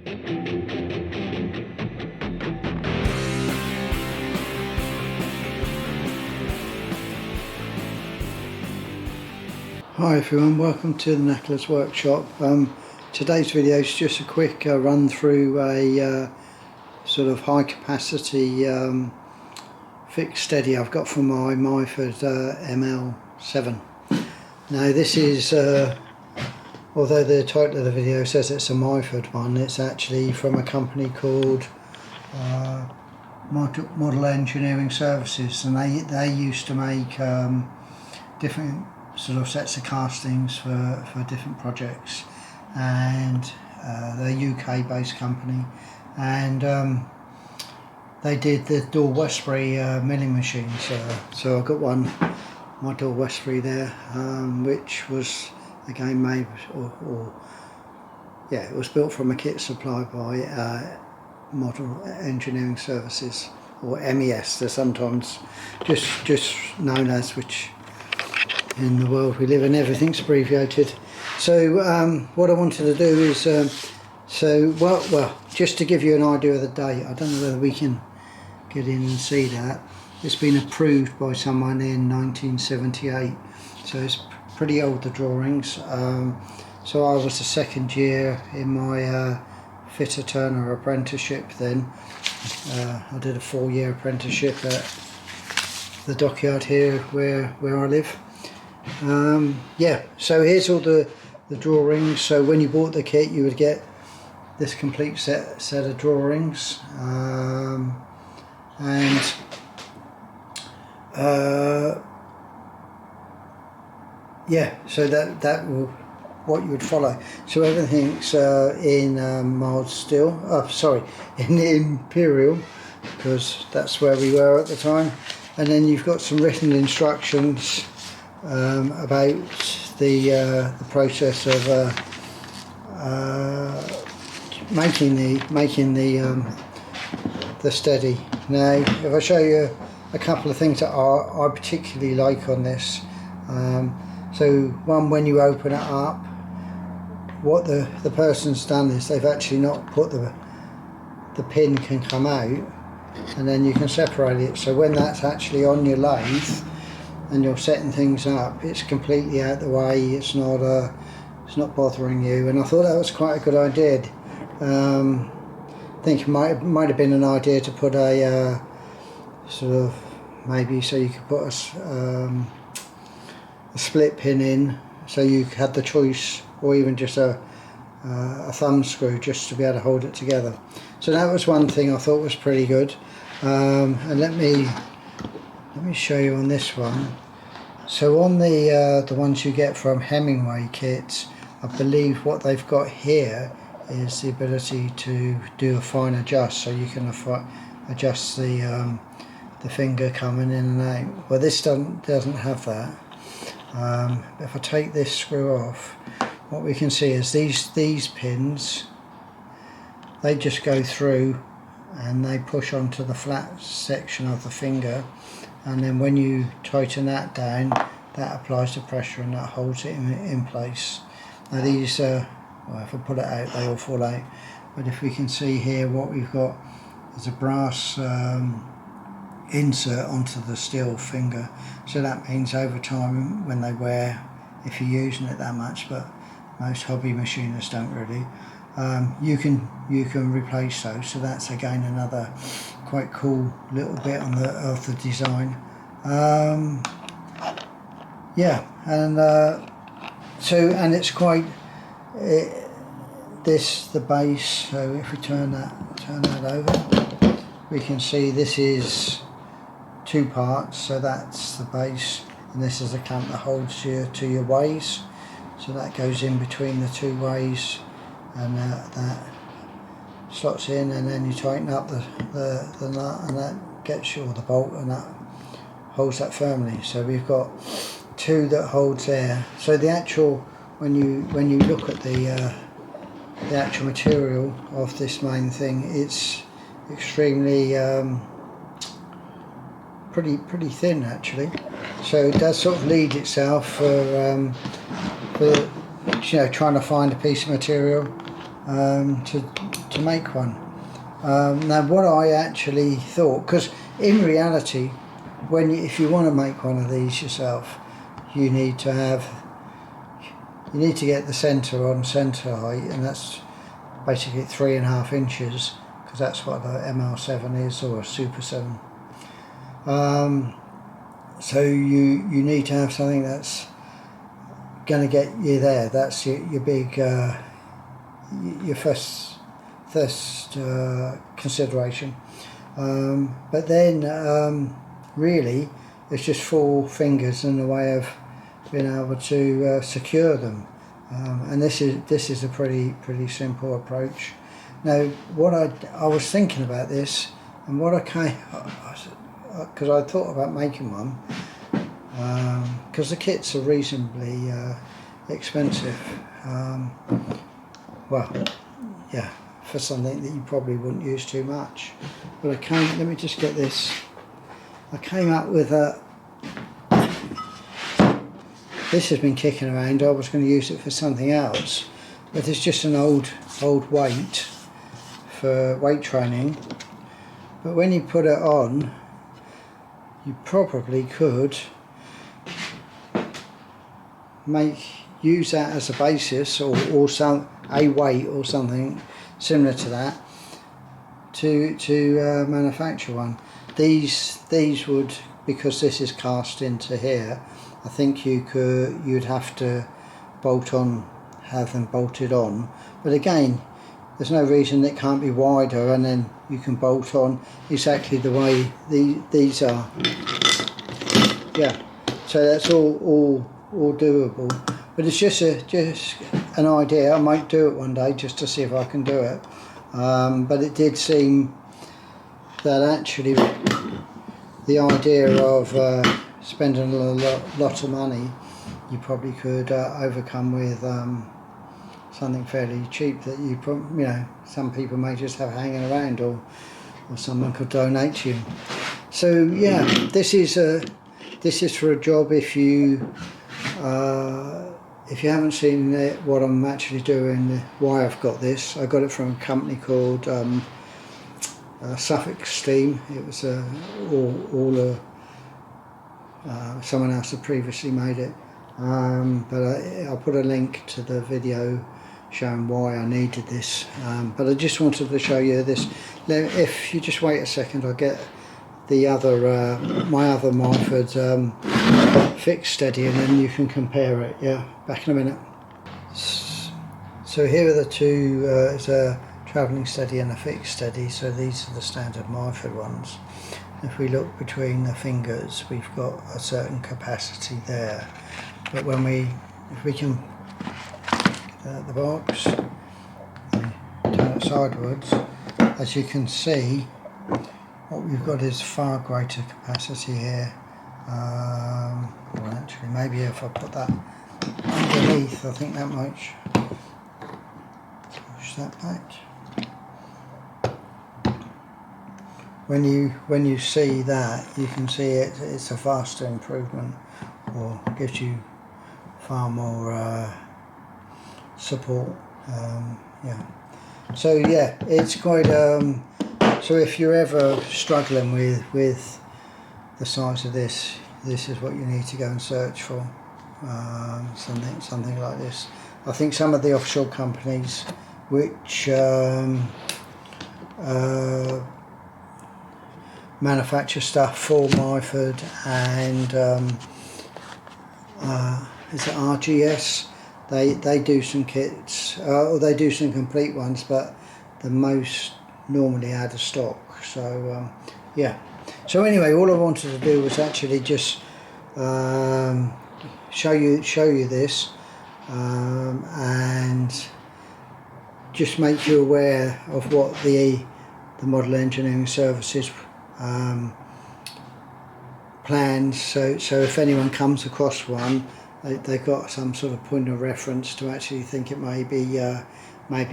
Hi everyone, welcome to the Knackler's workshop. Today's video is just a quick run through a sort of high capacity fixed steady I've got from my Myford ML7. Now this is, although the title of the video says it's a Myford one, it's actually from a company called Model Engineering Services, and they used to make different sort of sets of castings for different projects, and they're a UK based company, and they did the 𝗫𝗏𝗡𝗏 milling machines, so I've got one, my 𝗫𝗏𝗡𝗏 there, which was again made, it was built from a kit supplied by Model Engineering Services, or MES they're sometimes just known as, which in the world we live in everything's abbreviated. So what I wanted to do is well, just to give you an idea of the date, I don't know whether we can get in and see that. It's been approved by someone in 1978, so it's pretty old, the drawings. So I was the second year in my 𝗏𝗃𝗏𝗧𝗏𝗏 apprenticeship then. I did a 4-year apprenticeship at the dockyard here where I live. Yeah, so here's all the drawings. So when you bought the kit you would get this complete set of drawings, yeah, so that will what you would follow. So everything's in mild steel, in imperial, because that's where we were at the time, and then you've got some written instructions about the process of making the steady. Now, if I show you a couple of things that I particularly like on this, so one, when you open it up, what the person's done is they've actually not put the pin can come out, and then you can separate it, so when that's actually on your lathe and you're setting things up, it's completely out the way, it's not bothering you. And I thought that was quite a good idea. I think it might have been an idea to put a sort of, maybe so you could put a split pin in, so you had the choice, or even just a thumb screw just to be able to hold it together. So that was one thing I thought was pretty good. And let me show you on this one. So on the ones you get from Hemingway kits, I believe what they've got here is the ability to do a fine adjust, so you can adjust the finger coming in and out. Well, this doesn't have that. If I take this screw off, what we can see is these pins, they just go through and they push onto the flat section of the finger, and then when you tighten that down, that applies the pressure and that holds it in place. Now these, well, if I pull it out they all fall out, but if we can see here, what we've got is a brass insert onto the steel finger, so that means over time when they wear, if you're using it that much, but most hobby machinists don't really, you can replace those. So that's again another quite cool little bit of the design. Yeah, and and it's quite the base. So if we turn that over, we can see this is 2 parts. So that's the base, and this is a clamp that holds you to your ways. So that goes in between the 2 ways, and that slots in, and then you tighten up the nut, and that gets you, or the bolt, and that holds that firmly. So we've got 2 that holds there. So the actual, when you look at the actual material of this main thing, it's extremely pretty thin actually. So it does sort of lead itself for trying to find a piece of material. to make one. Now what I actually thought, because in reality if you want to make one of these yourself, you need to get the centre on centre height, and that's basically 3.5 inches, because that's what the ML7 is, or a Super 7. So you need to have something that's going to get you there. That's your big your first consideration. But then really it's just 4 fingers and a way of being able to secure them, and this is a pretty simple approach. Now what I was thinking about this, and what because I thought about making one, because the kits are reasonably expensive, well, yeah, for something that you probably wouldn't use too much. But let me just get this. I came up with this has been kicking around. I was going to use it for something else, but it's just an old weight for weight training. But when you put it on, you probably could use that as a basis, or a weight or something similar to that, to manufacture one. These would, because this is cast into here, I think you'd have to have them bolted on. But again, there's no reason it can't be wider, and then you can bolt on exactly the way these are. Yeah, so that's all doable. But it's just an idea. I might do it one day just to see if I can do it. But it did seem that actually the idea of spending a lot of money, you probably could overcome with something fairly cheap that some people may just have hanging around, or someone could donate to you. So yeah, this is for a job. If you haven't seen what I'm actually doing, why I've got this, I got it from a company called Suffolk Steam. It was someone else had previously made it, but I'll put a link to the video showing why I needed this. But I just wanted to show you this. Now, if you just wait a second, I'll get the other my other Myford fixed steady, and then you can compare it. Yeah, back in a minute. So here are the two. It's a travelling steady and a fixed steady. So these are the standard Myford ones. If we look between the fingers, we've got a certain capacity there. But if we can get out the box, turn it sideways, as you can see, what we've got is far greater capacity here. Well, actually, maybe if I put that underneath, I think that might push that back. When you see that, you can see it's a faster improvement, or gives you far more support. Yeah. So yeah, it's quite. So if you're ever struggling with the size of this is what you need to go and search for. Something like this. I think some of the offshore companies which manufacture stuff for Myford and is it RGS? They do some kits, or they do some complete ones, but the most normally out of stock. So yeah. So anyway, all I wanted to do was actually just show you this, and just make you aware of what the model engineering services plans. So if anyone comes across one, they've got some sort of point of reference to actually think it may be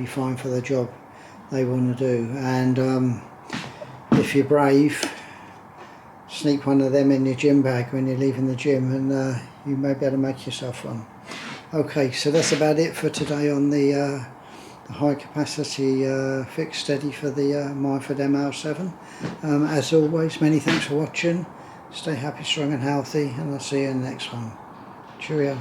fine for the job they want to do. And if you're brave, sneak one of them in your gym bag when you're leaving the gym, and you may be able to make yourself one. Okay, so that's about it for today on the the high capacity fixed steady for the Myford ML7. As always, many thanks for watching. Stay happy, strong and healthy, and I'll see you in the next one. Cheerio.